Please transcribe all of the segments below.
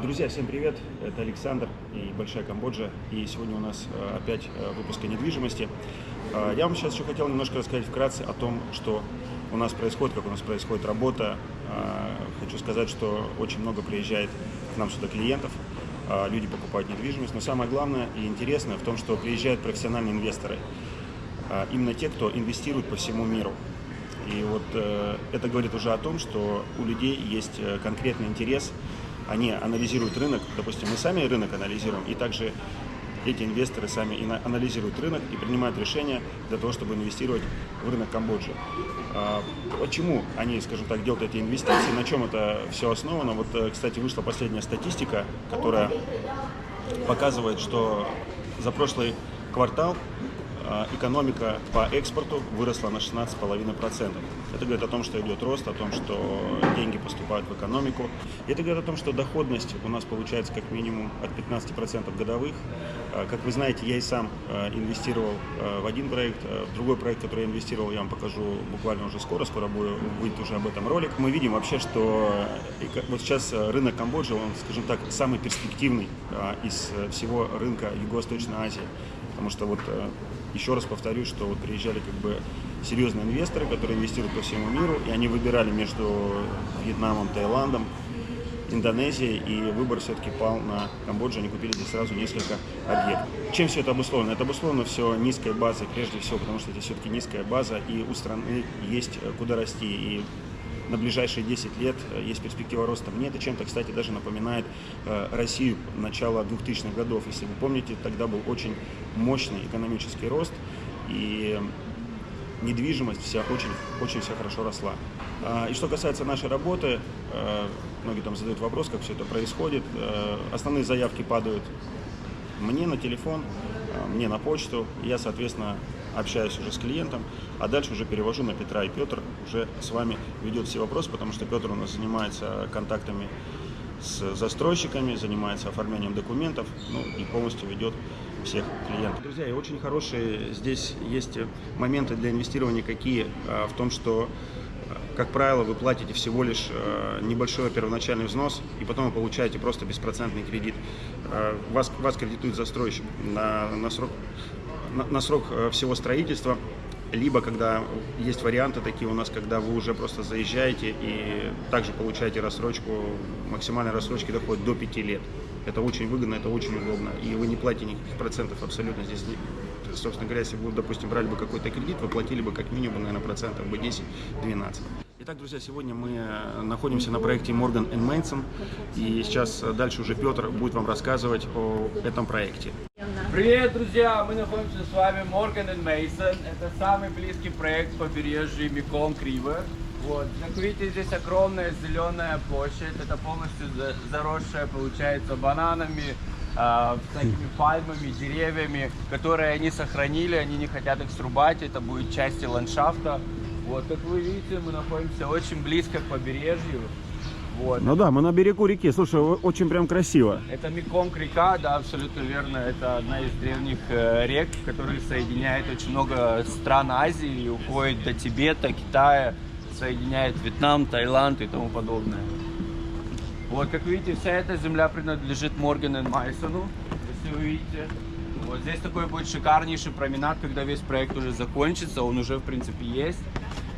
Друзья, всем привет! Это Александр и Большая Камбоджа. И сегодня у нас опять выпуск о недвижимости. Я вам сейчас еще хотел немножко рассказать вкратце о том, что у нас происходит, как у нас происходит работа. Хочу сказать, что очень много приезжает к нам сюда клиентов, люди покупают недвижимость. Но самое главное и интересное в том, что приезжают профессиональные инвесторы. Именно те, кто инвестирует по всему миру. И вот это говорит уже о том, что у людей есть конкретный интерес. Они анализируют рынок, допустим, мы сами рынок анализируем, и также эти инвесторы сами анализируют рынок и принимают решения для того, чтобы инвестировать в рынок Камбоджи. Почему они, скажем так, делают эти инвестиции, на чем это все основано? Вот, кстати, вышла последняя статистика, которая показывает, что за прошлый квартал экономика по экспорту выросла на 16,5%. Это говорит о том, что идет рост, о том, что деньги поступают в экономику. И это говорит о том, что доходность у нас получается как минимум от 15% годовых. Как вы знаете, я и сам инвестировал в один проект. В другой проект, который я инвестировал, я вам покажу буквально уже скоро выйдет уже об этом ролик. Мы видим вообще, что вот сейчас рынок Камбоджи, он, скажем так, самый перспективный из всего рынка Юго-Восточной Азии. Потому что вот еще раз повторюсь, что вот приезжали как бы серьезные инвесторы, которые инвестируют по всему миру, и они выбирали между Вьетнамом, Таиландом, Индонезией, и выбор все-таки пал на Камбоджу. Они купили здесь сразу несколько объектов. Чем все это обусловлено? Это обусловлено все низкой базой, прежде всего, потому что это все-таки низкая база, и у страны есть куда расти. И на ближайшие 10 лет есть перспектива роста. Мне это чем-то, кстати, даже напоминает Россию начала 2000-х годов. Если вы помните, тогда был очень мощный экономический рост, и недвижимость очень вся хорошо росла. И что касается нашей работы, многие там задают вопрос, как все это происходит. Основные заявки падают мне на телефон, мне на почту, я, соответственно, общаюсь уже с клиентом, а дальше уже перевожу на Петра, и Петр уже с вами ведет все вопросы, потому что Петр у нас занимается контактами с застройщиками, занимается оформлением документов, ну и полностью ведет всех клиентов. Друзья, и очень хорошие здесь есть моменты для инвестирования, какие в том, что, как правило, вы платите всего лишь небольшой первоначальный взнос, и потом вы получаете просто беспроцентный кредит. Вас кредитует застройщик на срок всего строительства, либо когда есть варианты такие у нас, когда вы уже просто заезжаете и также получаете рассрочку, максимальной рассрочки доходит до 5 лет. Это очень выгодно, это очень удобно, и вы не платите никаких процентов абсолютно здесь. Собственно говоря, если бы вы, допустим, брали бы какой-то кредит, вы платили бы как минимум, наверное, процентов бы 10-12. Итак, друзья, сегодня мы находимся на проекте Morgan & Mason, и сейчас дальше уже Петр будет вам рассказывать о этом проекте. Привет, друзья! Мы находимся с вами Morgan & Mason. Это самый близкий проект побережья Меконг-Ривер. Вот. Как видите, здесь огромная зеленая площадь. Это полностью заросшая, получается, бананами, всякими пальмами, деревьями, которые они сохранили, они не хотят их срубать. Это будет частью ландшафта. Вот, как вы видите, мы находимся очень близко к побережью. Вот. Ну да, мы на берегу реки. Слушай, очень прям красиво. Это Меконг река, да, абсолютно верно. Это одна из древних рек, которые соединяет очень много стран Азии и уходит до Тибета, Китая, соединяет Вьетнам, Таиланд и тому подобное. Вот, как видите, вся эта земля принадлежит Morgan & Mason, если вы видите. Вот здесь такой будет шикарнейший променад, когда весь проект уже закончится, он уже в принципе есть.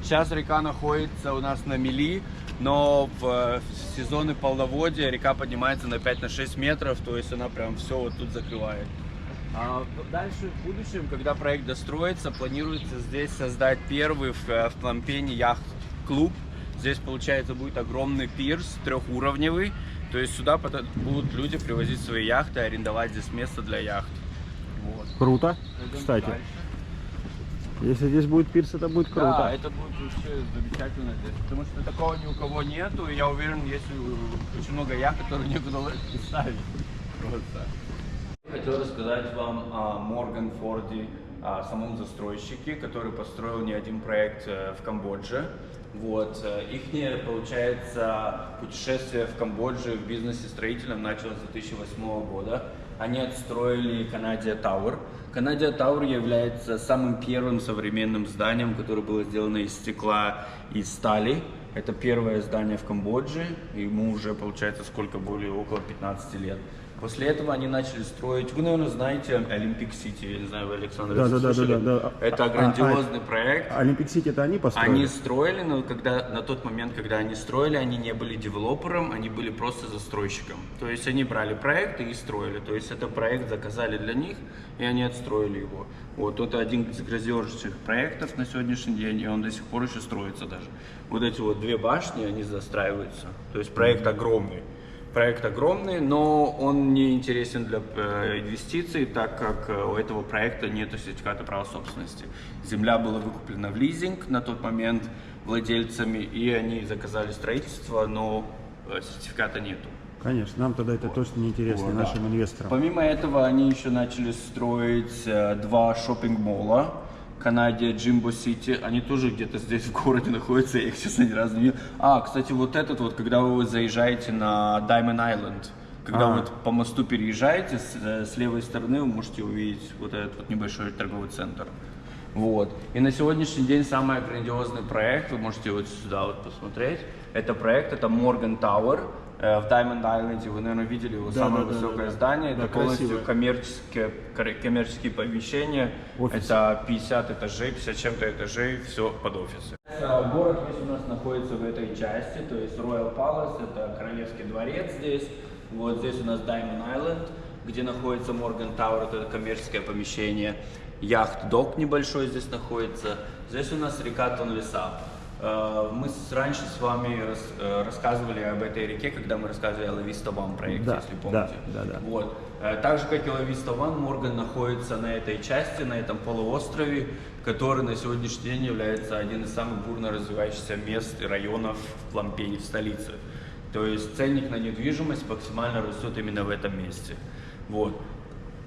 Сейчас река находится у нас на мели, но в сезоны полноводия река поднимается на 5-6 метров, то есть она прям все вот тут закрывает. А дальше в будущем, когда проект достроится, планируется здесь создать первый в Пномпене яхт-клуб. Здесь, получается, будет огромный пирс, трехуровневый, то есть сюда будут люди привозить свои яхты, арендовать здесь место для яхт. Вот. Круто, кстати. Дальше. Если здесь будет пирс, это будет круто. Да, это будет вообще замечательно здесь, потому что такого ни у кого нету, и я уверен, есть очень много яхт, которые некуда ставить. Хотел рассказать вам о Морган Форде, о самом застройщике, который построил не один проект в Камбодже. Вот. Ихнее, получается, путешествие в Камбодже в бизнесе строительном началось с 2008 года. Они отстроили Канадия Тауэр. Канадия Тауэр является самым первым современным зданием, которое было сделано из стекла и стали. Это первое здание в Камбодже, ему уже, получается, сколько, более около 15 лет. После этого они начали строить, вы, наверное, знаете Олимпик Сити, я не знаю, вы, Александр, слышали? Да. Это грандиозный проект. Олимпик Сити это они построили? Они строили, но на тот момент, когда они строили, они не были девелопером, они были просто застройщиком. То есть они брали проекты и строили. То есть это проект заказали для них, и они отстроили его. Вот это один из грандиознейших проектов на сегодняшний день, и он до сих пор еще строится даже. Вот эти вот две башни, они застраиваются. То есть проект огромный. Проект огромный, но он не интересен для инвестиций, так как у этого проекта нет сертификата права собственности. Земля была выкуплена в лизинг на тот момент владельцами, и они заказали строительство, но сертификата нету. Конечно, нам тогда это точно не интересно, нашим инвесторам. Помимо этого, они еще начали строить два шоппинг-молла. Канаде, Джимбо Сити, они тоже где-то здесь в городе находятся, я их, честно, ни разу не видел. Кстати, вот этот вот, когда вы заезжаете на Diamond Island, когда вы по мосту переезжаете, с левой стороны вы можете увидеть вот этот вот небольшой торговый центр. Вот. И на сегодняшний день самый грандиозный проект, вы можете вот сюда вот посмотреть, это проект, это Morgan Tower. В Diamond Island, вы, наверное, видели его самое высокое здание, это полностью коммерческие помещения, это 50 этажей, 50 чем-то этажей, все под офисы. Город весь у нас находится в этой части, то есть Royal Palace, это Королевский дворец здесь, вот здесь у нас Diamond Island, где находится Morgan Tower, это коммерческое помещение, яхт-док небольшой здесь находится, здесь у нас река Тонлесап. Мы раньше с вами рассказывали об этой реке, когда мы рассказывали о La Vista One проекте, если помните. Да. Вот. Так же, как и La Vista One, Морган находится на этой части, на этом полуострове, который на сегодняшний день является одним из самых бурно развивающихся мест и районов в Пномпене, в столице. То есть ценник на недвижимость максимально растет именно в этом месте. Вот.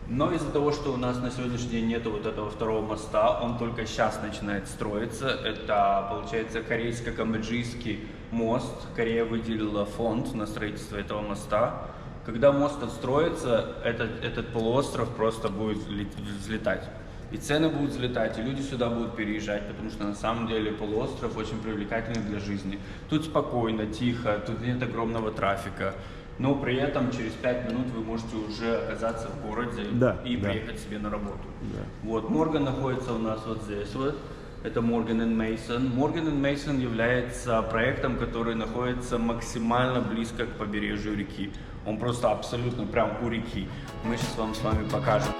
Но из-за того, что у нас на сегодняшний день нет вот этого второго моста, он только сейчас начинает строиться. Это, получается, корейско-камбоджийский мост. Корея выделила фонд на строительство этого моста. Когда мост отстроится, этот полуостров просто будет взлетать. И цены будут взлетать, и люди сюда будут переезжать, потому что на самом деле полуостров очень привлекательный для жизни. Тут спокойно, тихо, тут нет огромного трафика. Но при этом через 5 минут вы можете уже оказаться в городе и приехать себе на работу. Вот, Морган находится у нас вот здесь вот. Это Morgan & Mason. Morgan & Mason является проектом, который находится максимально близко к побережью реки. Он просто абсолютно прям у реки. Мы сейчас вам с вами покажем.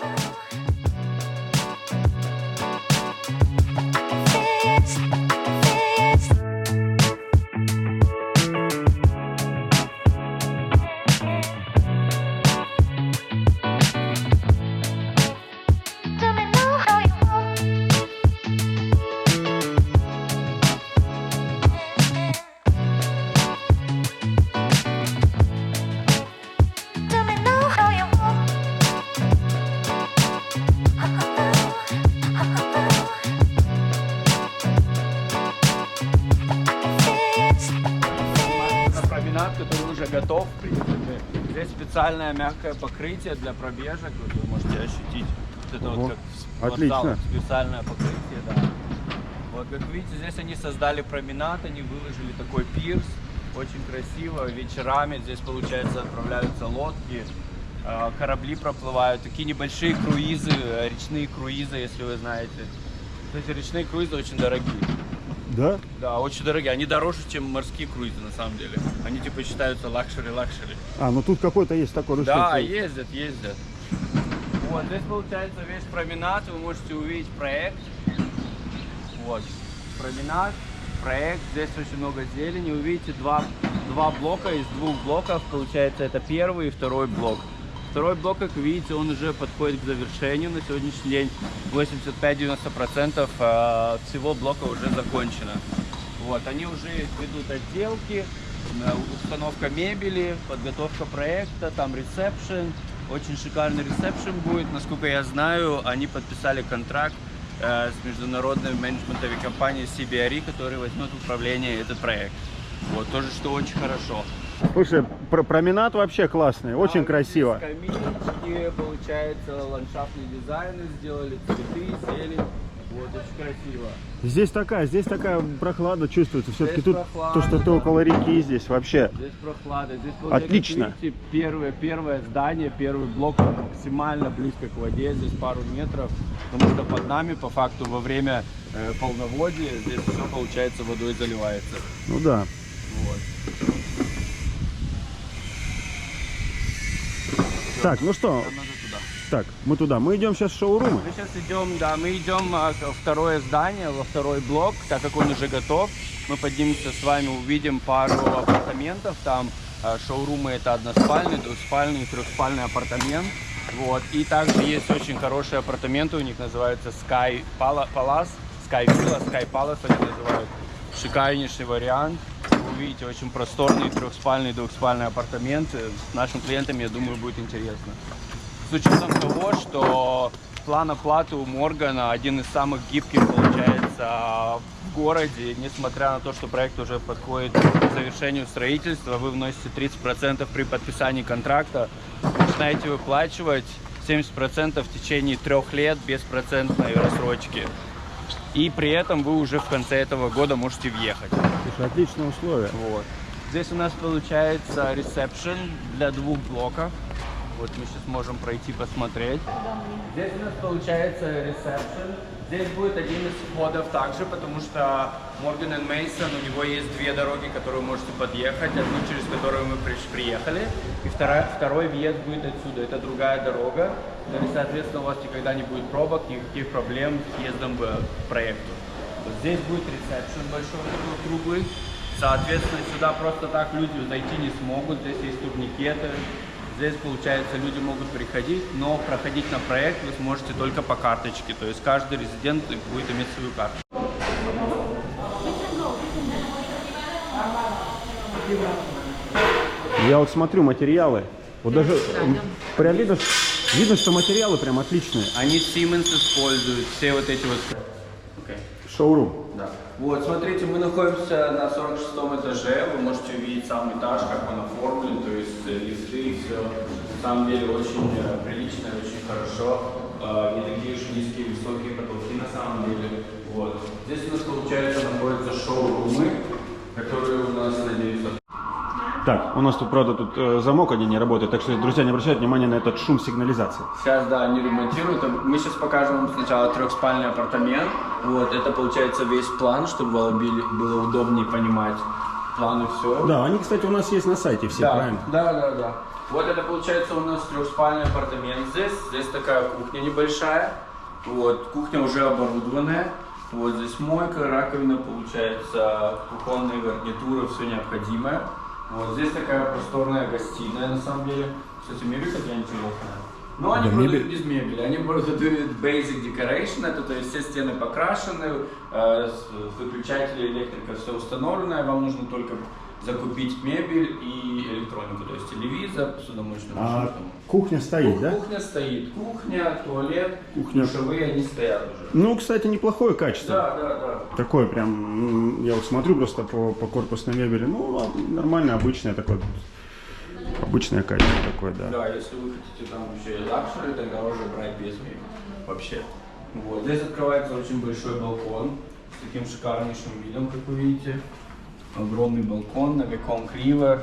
Который уже готов, в принципе. Здесь специальное мягкое покрытие для пробежек, вот вы можете ощутить вот это вот как отлично. Специальное покрытие, да. Вот как видите, здесь они создали променад, они выложили такой пирс, очень красиво, вечерами здесь, получается, отправляются лодки, корабли проплывают, такие небольшие круизы, речные круизы, если вы знаете. Кстати, речные круизы очень дорогие. Да? Да, очень дорогие. Они дороже, чем морские круизы, на самом деле. Они типа считаются лакшери. Ну тут какой-то есть такой. Да, ездят. Вот, здесь получается весь променад, вы можете увидеть проект. Вот, променад, проект, здесь очень много зелени. Увидите два блока из двух блоков, получается это первый и второй блок. Второй блок, как видите, он уже подходит к завершению. На сегодняшний день 85-90% всего блока уже закончено. Вот, они уже ведут отделки, установка мебели, подготовка проекта, там ресепшн. Очень шикарный ресепшн будет. Насколько я знаю, они подписали контракт с международной менеджментовой компанией CBRE, которая возьмет в управление этот проект. Вот, тоже, что очень хорошо. Слушай, променад вообще классный, очень красиво. Скамеечки, получается, ландшафтные дизайны сделали, цветы, зелень. Вот, очень красиво. Здесь такая прохлада чувствуется. Все-таки Здесь тут прохлада, то, что ты да. около реки, здесь вообще. Здесь прохлада. Здесь, получается, Отлично. видите, первое здание, первый блок максимально близко к воде. Здесь пару метров. Потому что под нами, по факту, во время полноводия, здесь все, получается, водой заливается. Ну да. Вот. Так, ну что, Нам надо туда. так, мы туда. Мы идем сейчас в шоурумы. Мы сейчас идем, да, мы идем во второе здание, во второй блок, так как он уже готов. Мы поднимемся с вами, увидим пару апартаментов. Там шоурумы — это односпальный, двухспальный и трехспальный апартамент. Вот. И также есть очень хорошие апартаменты, у них называются Sky Palace, Sky Villa, Sky Palace они называют. Шикарнейший вариант. Вы увидите очень просторный трехспальный, двухспальный апартамент. Нашим клиентам, я думаю, будет интересно. С учетом того, что план оплаты у Моргана один из самых гибких получается в городе, несмотря на то, что проект уже подходит к завершению строительства, вы вносите 30% при подписании контракта, начинаете выплачивать 70% в течение 3 лет без процентной рассрочки. И при этом вы уже в конце этого года можете въехать. Слушай, отличные условия. Вот. Здесь у нас получается ресепшн для 2 блоков. Вот мы сейчас можем пройти посмотреть. Здесь у нас получается ресепшн. Здесь будет один из входов также, потому что Morgan & Mason, у него есть 2 дороги, которые вы можете подъехать. Одну, через которую мы приехали, и второй въезд будет отсюда. Это другая дорога. Ну и, соответственно, у вас никогда не будет пробок, никаких проблем с въездом к проекту. Вот здесь будет ресепшн большой, такой круглый. Соответственно, сюда просто так люди зайти не смогут. Здесь есть турникеты. Здесь, получается, люди могут приходить, но проходить на проект вы сможете только по карточке. То есть каждый резидент будет иметь свою карту. Я вот смотрю материалы. Вот даже прям видно, что материалы прям отличные. Они Siemens используют, все вот эти вот... Шоурум. Да. Вот, смотрите, мы находимся на 46-м этаже. Вы можете увидеть сам этаж, как он оформлен, то есть лифты и все. На самом деле очень прилично, очень хорошо. Не такие уж низкие, высокие потолки на самом деле. Вот. Здесь у нас, получается, находятся шоурумы, которые у нас, надеюсь, Так, у нас тут, правда, тут замок один не работает, так что, друзья, не обращайте внимания на этот шум сигнализации. Сейчас, да, они ремонтируют. Мы сейчас покажем вам сначала трехспальный апартамент. Вот, это получается весь план, чтобы было удобнее понимать план и все. Да, они, кстати, у нас есть на сайте все, Да, правильно? да. Вот это получается у нас трехспальный апартамент здесь. Здесь такая кухня небольшая. Вот, кухня уже оборудованная. Вот здесь мойка, раковина, получается, кухонная гарнитура, все необходимое. Вот здесь такая просторная гостиная, на самом деле. Кстати, мебель такая интересная. Но они Да, продают мебель. без мебели. Они продают basic decoration, это то есть все стены покрашены, выключатели, электрика, все установлено. Вам нужно только закупить мебель и электронику, то есть телевизор, посудомоечную машину. Кухня стоит, да? Кухня стоит. Кухня, туалет, Кухня. душевые, они стоят уже. Ну, кстати, неплохое качество. Да. Такое прям, я вот смотрю просто по корпусной мебели, ну, нормально, обычное такое, обычное качество такое, да. Да, если вы хотите там еще и лакшери, тогда уже брать без мебели. Вообще. Вот. Здесь открывается очень большой балкон с таким шикарнейшим видом, как вы видите. Огромный балкон на Mekong River.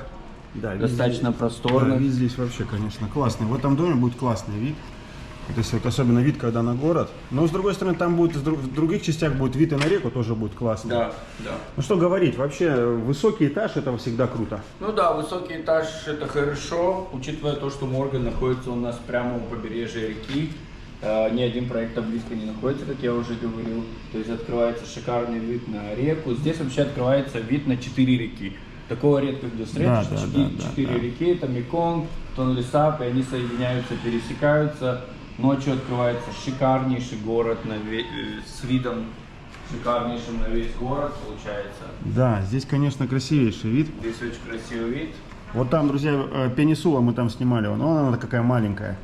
Да, Достаточно здесь, просторный. Да, вид здесь вообще, конечно, классный. В этом доме будет классный вид. То есть вот особенно вид, когда на город. Но с другой стороны, там будет в других частях будет вид и на реку, тоже будет классно. Да. Ну что говорить, вообще высокий этаж это всегда круто. Ну да, высокий этаж это хорошо, учитывая то, что Морган находится у нас прямо у побережья реки. Ни один проект там близко не находится, как я уже говорил. То есть открывается шикарный вид на реку. Здесь вообще открывается вид на 4 реки. Такого редко где встретишь. Да, 4 реки, это Меконг, Тонлесап, и они соединяются, пересекаются. Ночью открывается шикарнейший город с видом шикарнейшим на весь город, получается. Да, здесь, конечно, красивейший вид. Здесь очень красивый вид. Вот там, друзья, Пенисула мы там снимали, но она какая маленькая.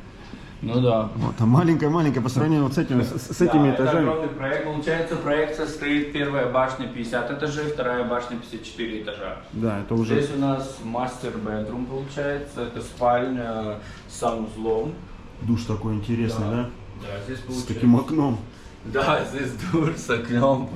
Ну да. Вот, а маленькая по сравнению вот с этими Да, это этажами. огромный проект. Получается, проект состоит: первая башня 50 этажей, вторая башня 54 этажа. Да, это уже. Здесь у нас мастер-бедрум получается. Это спальня с санузлом. Душ такой интересный, да? Да, здесь С получается. таким окном. Да, здесь душ с окном.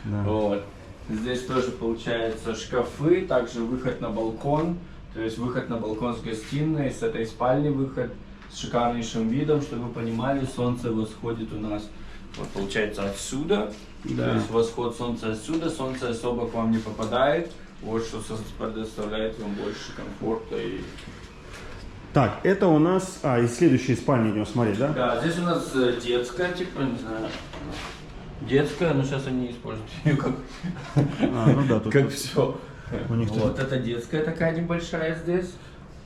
Да. Вот. Здесь тоже получается шкафы, также выход на балкон. То есть выход на балкон с гостиной, с этой спальни выход с шикарнейшим видом, чтобы вы понимали, солнце восходит у нас, вот получается отсюда. Да. То есть восход солнца отсюда, солнце особо к вам не попадает. Вот что предоставляет вам больше комфорта и... Так, это у нас... и следующие спальни идем смотреть, да? Да, здесь у нас детская, типа, не знаю, детская, но сейчас они используют ее как, Ну да, тут как все. у них Вот это детская такая небольшая здесь,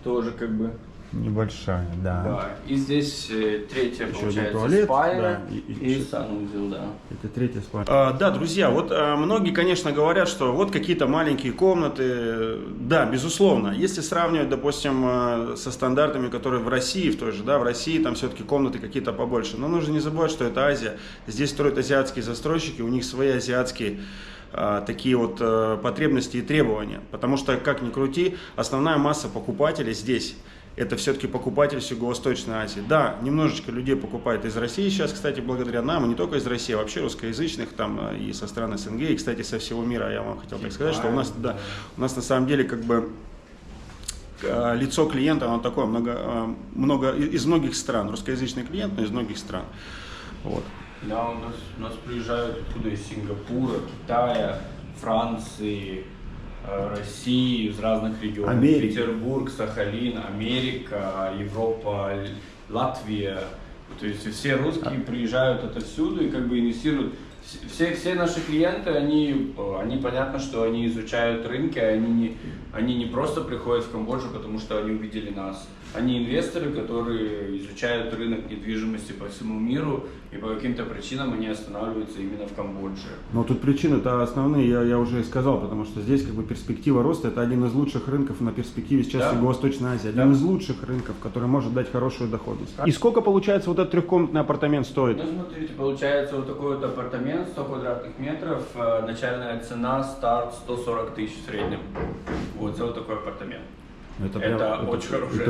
тоже как бы. небольшая, да. Да. И здесь третья, Еще один получается, туалет, спальня да, и санузел, да. Это третья спальня. Да, друзья, вот многие, конечно, говорят, что вот какие-то маленькие комнаты. Да, безусловно. Если сравнивать, допустим, со стандартами, которые в России, в той же, да, в России там все-таки комнаты какие-то побольше. Но нужно не забывать, что это Азия. Здесь строят азиатские застройщики, у них свои азиатские такие вот потребности и требования. Потому что, как ни крути, основная масса покупателей здесь это все-таки покупатель с Юго-Восточной Азии. Да, немножечко людей покупает из России сейчас, кстати, благодаря нам, и не только из России, а вообще русскоязычных, там и со стран СНГ, и, кстати, со всего мира. Я вам хотел так сказать, что у нас, да, у нас на самом деле как бы лицо клиента, оно такое, из многих стран, русскоязычный клиент, но из многих стран. Вот. Да, у нас приезжают оттуда из Сингапура, Китая, Франции, России, из разных регионов. Америки. Петербург, Сахалин, Америка, Европа, Латвия. То есть все русские приезжают отовсюду и как бы инвестируют. Все наши клиенты, они понятно, что они изучают рынки, они не просто приходят в Камбоджу, потому что они увидели нас. Они инвесторы, которые изучают рынок недвижимости по всему миру, и по каким-то причинам они останавливаются именно в Камбодже. Но тут причины-то основные, я уже сказал, потому что здесь как бы перспектива роста, это один из лучших рынков на перспективе сейчас в Юго-Восточной Азии. Один из лучших рынков, который может дать хорошую доходность. И сколько, получается, вот этот трехкомнатный апартамент стоит? Ну, смотрите, получается вот такой вот апартамент, 100 квадратных метров, начальная цена, старт 140 тысяч в среднем. Вот, за вот такой апартамент. Это очень хорошая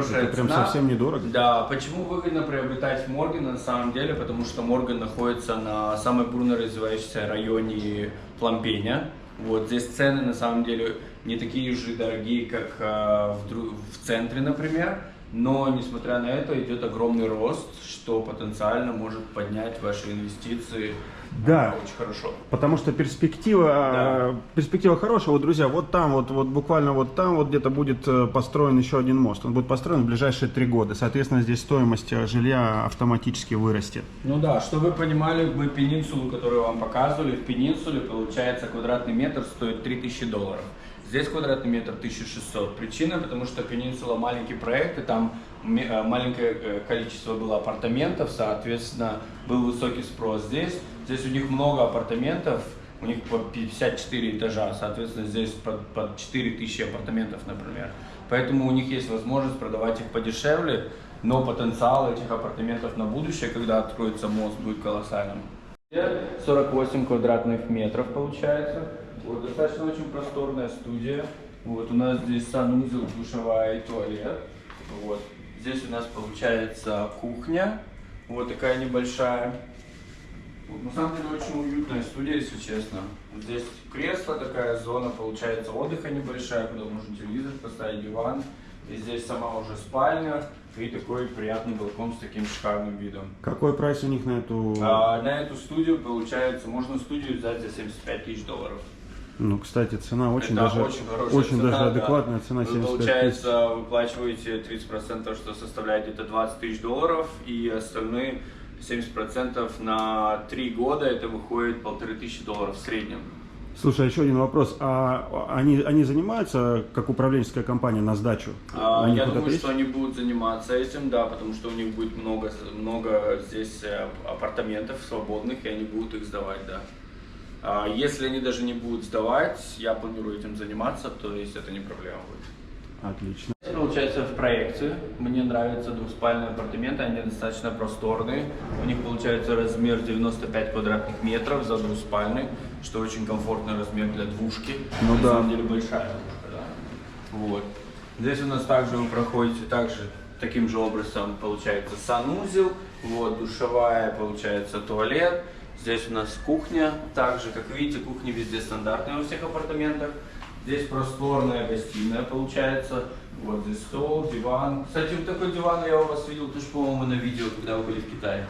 цена. Это прям совсем недорого. Да, почему выгодно приобретать в Морган на самом деле? Потому что Морган находится на самой бурно развивающемся районе Плампеня. Вот здесь цены на самом деле не такие же дорогие, как в центре, например. Но, несмотря на это, идет огромный рост, что потенциально может поднять ваши инвестиции Да, очень хорошо. потому что перспектива хорошая. Вот, друзья, вот там, вот буквально вот там вот где-то будет построен еще один мост. Он будет построен в ближайшие 3 года. Соответственно, здесь стоимость жилья автоматически вырастет. Ну да, чтобы вы понимали, мы пенинсулу, которую вам показывали, в пенинсуле, получается, квадратный метр стоит $3000. Здесь квадратный метр 1600. Причина, потому что пенинсула маленький проект, и там маленькое количество было апартаментов, соответственно, был высокий спрос здесь. Здесь у них много апартаментов, у них по 54 этажа, соответственно, здесь под 4000 апартаментов, например. Поэтому у них есть возможность продавать их подешевле, но потенциал этих апартаментов на будущее, когда откроется мост, будет колоссальным. 48 квадратных метров получается. Вот, достаточно очень просторная студия. Вот, у нас здесь санузел, душевая и туалет. Вот. Здесь у нас получается кухня. Вот такая небольшая. Вот, на самом деле очень уютная студия, если честно. Здесь кресло, такая зона получается отдыха небольшая, куда можно телевизор поставить, диван. И здесь сама уже спальня и такой приятный балкон с таким шикарным видом. Какой прайс у них на эту? На эту студию получается, можно студию взять за $75 000. Ну, кстати, цена очень Это даже, очень цена, даже адекватная, да. цена 75 Вы, тысяч. получается, выплачиваете 30%, что составляет где-то $20 000, и остальные 70% на 3 года, это выходит $1500 в среднем. Слушай, еще один вопрос. А они занимаются, как управленческая компания, на сдачу? Я думаю, что они будут заниматься этим, да, потому что у них будет много здесь апартаментов свободных, и они будут их сдавать, да. Если они даже не будут сдавать, я планирую этим заниматься, то есть это не проблема будет. Отлично. Получается в проекте. Мне нравятся двухспальные апартаменты, они достаточно просторные. У них получается размер 95 квадратных метров за двуспальный, что очень комфортный размер для двушки. Ну на да. самом деле большая двушка, да. Вот. Здесь у нас также вы проходите также таким же образом получается санузел, вот душевая, получается туалет. Здесь у нас кухня, также, как видите, кухня везде стандартная во всех апартаментах. Здесь просторная гостиная получается. Вот здесь стол, диван. Кстати, вот такой диван я у вас видел тоже, по-моему, на видео, когда вы были в Китае.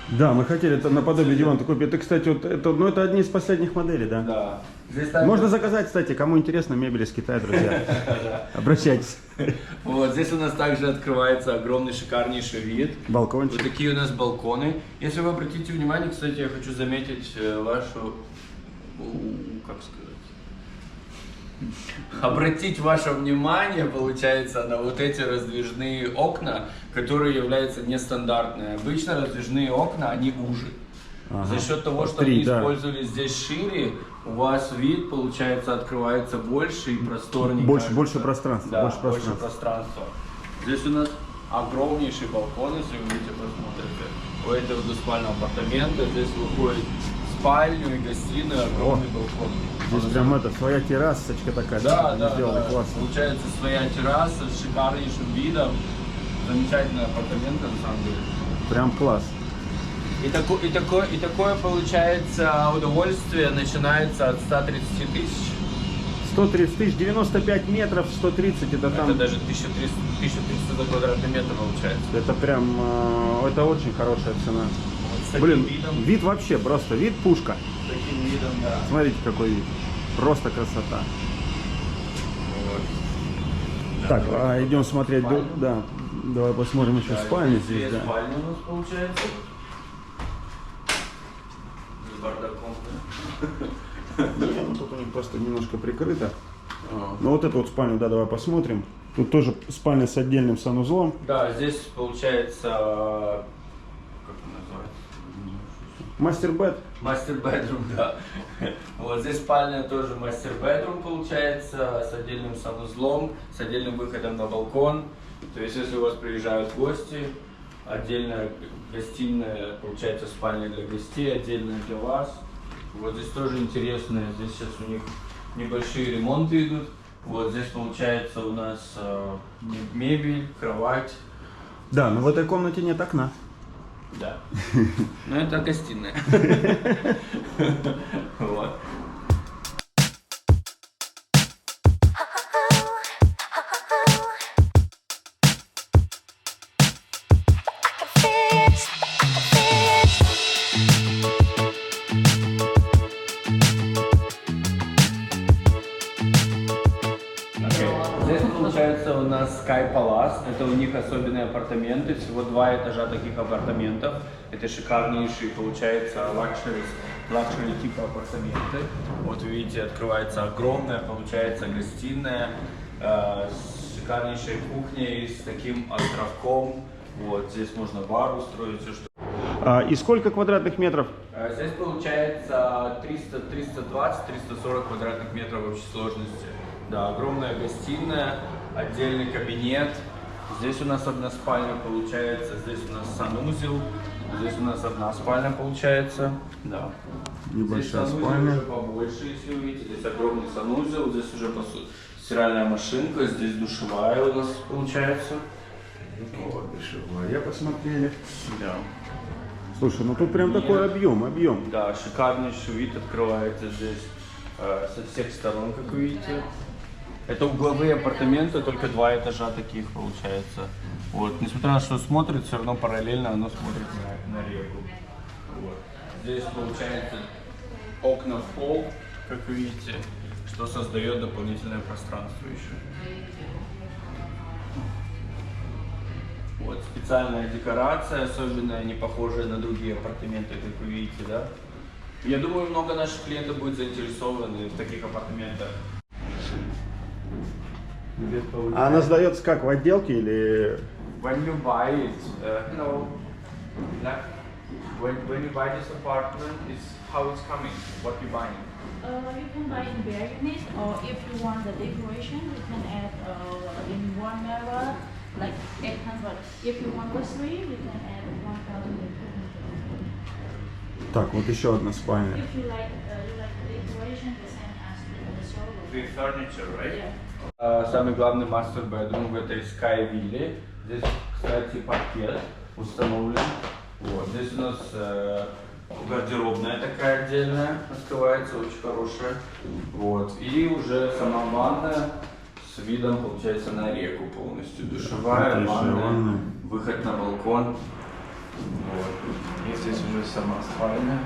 Да, мы хотели это наподобие дивана такой. Это, кстати, вот это, ну, это одни из последних моделей, да? Да. Здесь также... Можно заказать, кстати, кому интересно мебель из Китая, друзья. Обращайтесь. Вот здесь у нас также открывается огромный шикарнейший вид. Балкончик. Вот такие у нас балконы. Если вы обратите внимание, кстати, я хочу заметить вашу, как сказать, обратить ваше внимание, получается, на вот эти раздвижные окна, которые являются нестандартные. Обычно раздвижные окна, они уже. Ага. За счет того, что Три, они да. использовали здесь шире, у вас вид, получается, открывается больше и просторнее. Больше пространства. Да, больше больше пространства. пространства. Здесь у нас огромнейший балкон, если вы видите, посмотрите. У этого двуспального апартамента здесь выходит в спальню и гостиную, огромный балкон. Здесь прям это, своя террасочка такая. Да, они сделали да. классно. Получается своя терраса с шикарнейшим видом. Замечательные апартаменты, на самом деле. Прям класс. И такое получается удовольствие начинается от 130 тысяч. 130 тысяч, 95 метров, 130, это там... Это даже 1300 за квадратный метр получается. Это прям, это очень хорошая цена. Вот с таким Блин, видом, вид вообще просто, вид пушка. с таким видом, да. Смотрите, какой вид. Просто красота. Вот. Так, давай идем смотреть, спальню. да, давай посмотрим еще Да, спальню две здесь, да. спальни у нас получается. С бардаком. Не, ну тут у них просто немножко прикрыто. А. Ну вот эту вот спальню, да, давай посмотрим. Тут тоже спальня с отдельным санузлом. Да, здесь получается, как он называется? Мастер-бед. Мастер-бедрум, да. Вот здесь спальня тоже мастер-бедрум получается, с отдельным санузлом, с отдельным выходом на балкон. То есть, если у вас приезжают гости, отдельная гостиная, получается, спальня для гостей, отдельная для вас. Вот здесь тоже интересно, здесь сейчас у них небольшие ремонты идут. Вот здесь получается у нас мебель, кровать. Да, но в этой комнате нет окна. Да. Ну это гостиная. Вот. Здесь получается у нас Sky Palace, это у них особенные апартаменты, всего 2 этажа таких апартаментов. Это шикарнейшие, получается, лакшери типа апартаменты. Вот вы видите, открывается огромная, получается, гостиная с шикарнейшей кухней, с таким островком. Вот здесь можно бар устроить, все что. И сколько квадратных метров? Здесь получается 320-340 квадратных метров в общей сложности. Да, огромная гостиная, отдельный кабинет. Здесь у нас одна спальня получается, здесь у нас санузел, здесь у нас одна спальня получается. Да. Небольшая здесь санузел спальня. уже побольше, если вы видите. Здесь огромный санузел, здесь уже стиральная машинка, здесь душевая у нас получается. Вот, душевая, посмотрели. Да. Слушай, ну тут прям такой объем. Да, шикарнейший вид открывается здесь со всех сторон, как вы видите. Это угловые апартаменты, только 2 этажа таких получается. Вот, несмотря на то, что смотрит, все равно параллельно оно смотрит на реку. Вот. Здесь получается окна в пол, как вы видите, что создает дополнительное пространство еще. Вот, специальная декорация, особенная, не похожая на другие апартаменты, как вы видите, да? Я думаю, много наших клиентов будет заинтересованы в таких апартаментах. А она сдается как, в отделке или... When you buy it, no, like, when you buy this apartment, it's how it's coming, what you buying. You can buy in bare unit, or if you want the decoration, you can add in one mirror, like 800. If you want luxury, we can add 1,200. Так, вот еще одна спальня. If you like the decoration, you can ask the showroom. With furniture, right? Yeah. Самый главный master bedroom в этой Sky Villa. Здесь, кстати, паркет установлен. Вот. Здесь у нас гардеробная такая отдельная, открывается, очень хорошая. Вот. И уже сама ванная с видом, получается, на реку полностью. Душевая, ванная, выход на балкон. Вот. И здесь уже сама спальня.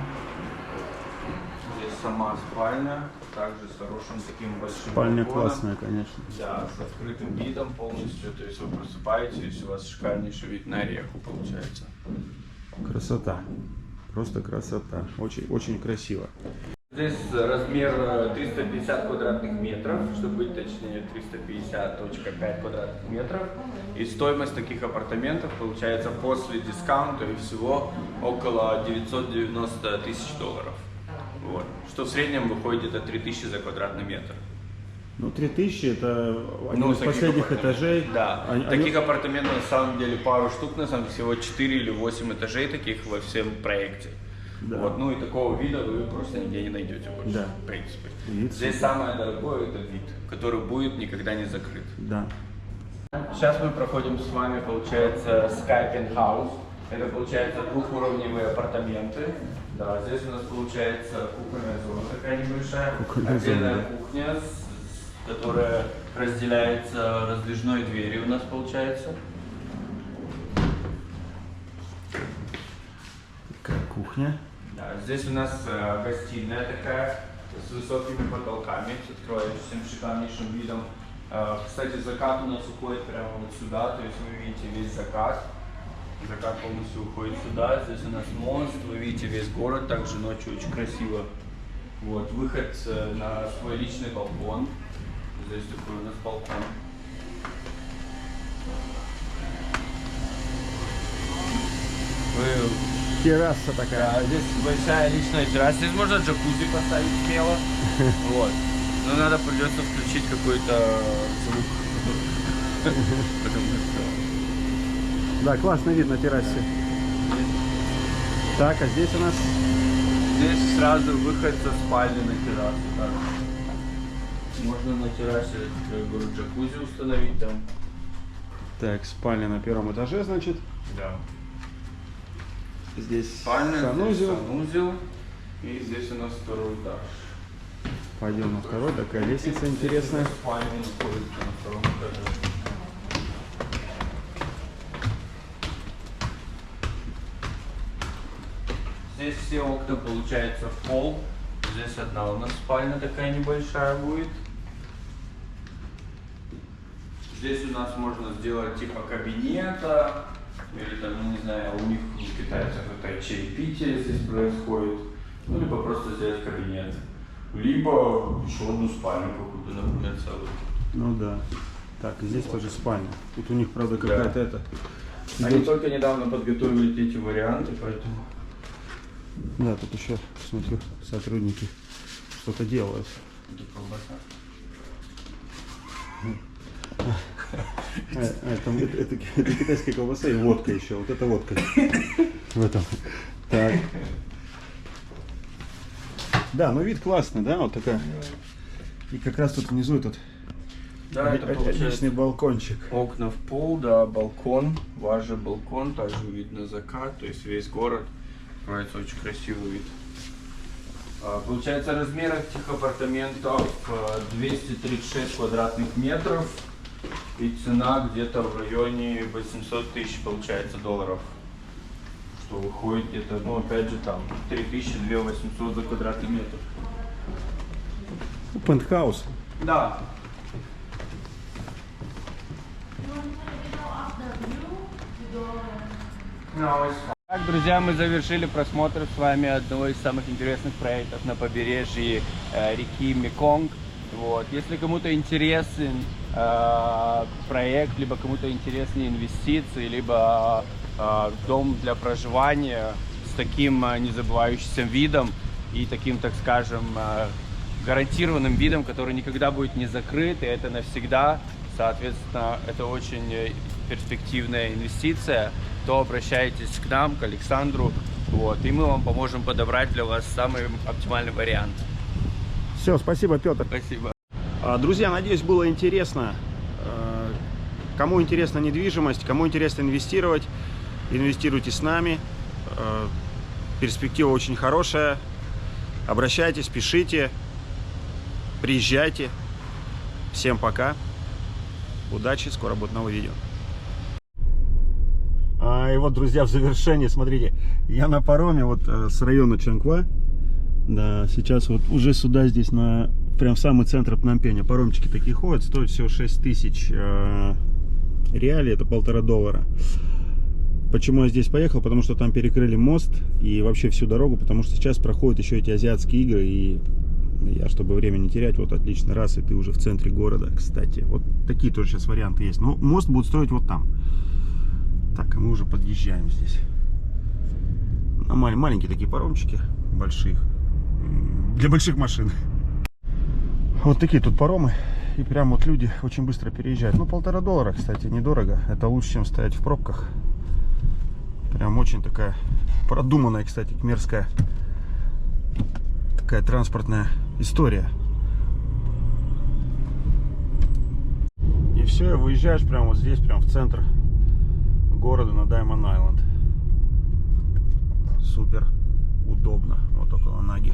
Здесь сама спальня, также с хорошим таким большим Спальня балконом. классная, конечно. Да, с открытым видом полностью, то есть вы просыпаетесь, у вас шикарнейший вид на реку получается. Красота. Просто красота. Очень, очень красиво. Здесь размер 350 квадратных метров, чтобы быть точнее 350.5 квадратных метров. И стоимость таких апартаментов получается после дискаунта и всего около 990 тысяч долларов. Вот. Что в среднем выходит где-то 3000 за квадратный метр. Ну, 3000 это один из таких последних этажей. Да, таких апартаментов на самом деле пару штук, на самом деле всего 4 или 8 этажей таких во всем проекте. Да. Вот, ну и такого вида вы просто нигде не найдете больше, Да. в принципе. Вид Здесь супер. самое дорогое это вид, который будет никогда не закрыт. Да. Сейчас мы проходим с вами, получается, Sky Penthouse. Это, получается, двухуровневые апартаменты. Да, здесь у нас получается кухонная зона такая небольшая. Кухонная Отдельная зона, кухня, которая разделяется раздвижной дверью у нас получается. Такая кухня. Да, здесь у нас гостиная такая с высокими потолками, с открывающимся шикарнейшим видом. Кстати, закат у нас уходит прямо вот сюда, то есть вы видите весь закат. Закат полностью уходит сюда. Здесь у нас мост, вы видите весь город, также ночью очень красиво. Вот, выход на свой личный балкон. Здесь такой у нас балкон. Терраса такая. Да, здесь большая личная терраса. Здесь можно джакузи поставить смело. Вот. Но надо придется включить какой-то звук. Потому что Да, классный вид на террасе. Так, а здесь у нас здесь сразу выход со спальни на террасу. Так. Можно на террасе, я говорю, джакузи установить там. так, спальня на первом этаже, значит. Да. Здесь Спальня, санузел. здесь санузел. И здесь у нас второй этаж. Пойдем на второй, такая лестница интересная. Здесь спальня находится на втором этаже. Здесь все окна получается в пол. Здесь одна у нас спальня такая небольшая будет. Здесь у нас можно сделать типа кабинета. Или там, ну, не знаю, у них, у китайцев это чаепитие здесь происходит. Ну, либо просто сделать кабинет. Либо еще одну спальню какую-то, например, целую. Ну да. Так, и здесь тоже спальня. Тут у них, правда, какая-то это. Они только недавно подготовили эти варианты, поэтому... Да, тут еще, смотрю, сотрудники что-то делают. Это колбаса. Это китайская колбаса и водка еще. Вот это водка. В этом. Так. Да, ну вид классный, да, вот такая. И как раз тут внизу этот Да, это получается отличный балкончик. окна в пол, да, балкон, ваш же балкон, также видно закат, то есть весь город. Открывается очень красивый вид. Получается размер этих апартаментов 236 квадратных метров. И цена где-то в районе 800 тысяч получается долларов. Что выходит где-то, ну опять же там 3000-2800 за квадратный метр. Пентхаус. Да. Так, друзья, мы завершили просмотр с вами одного из самых интересных проектов на побережье реки Меконг. Вот. Если кому-то интересен проект, либо кому-то интересны инвестиции, либо дом для проживания с таким незабывающимся видом и таким, так скажем, гарантированным видом, который никогда будет не закрыт, и это навсегда, соответственно, это очень перспективная инвестиция, то обращайтесь к нам, к Александру, вот, и мы вам поможем подобрать для вас самый оптимальный вариант. Все, спасибо, Петр. Спасибо. Друзья, надеюсь, было интересно. Кому интересна недвижимость, кому интересно инвестировать, инвестируйте с нами. Перспектива очень хорошая. Обращайтесь, пишите, приезжайте. Всем пока. Удачи, скоро будет новое видео. И вот, друзья, в завершении, смотрите, я на пароме вот с района Чангва. Да, сейчас вот уже сюда, здесь прям в самый центр Пномпеня. Паромчики такие ходят, стоят всего 6000 реалий, это $1,5. Почему я здесь поехал? Потому что там перекрыли мост и вообще всю дорогу, потому что сейчас проходят еще эти азиатские игры, и я, чтобы время не терять, вот отлично, раз, и ты уже в центре города, кстати. Вот такие тоже сейчас варианты есть. Но мост будут строить вот там. Так, и мы уже подъезжаем здесь. Маленькие такие паромчики, больших, для больших машин. Вот такие тут паромы. И прям вот люди очень быстро переезжают. Ну, $1,5, кстати, недорого. Это лучше, чем стоять в пробках. Прям очень такая продуманная, кстати, кмерская такая транспортная история. И все, и выезжаешь прямо вот здесь, прям в центр города на Даймонд-Айленд. Супер удобно. Вот около Наги.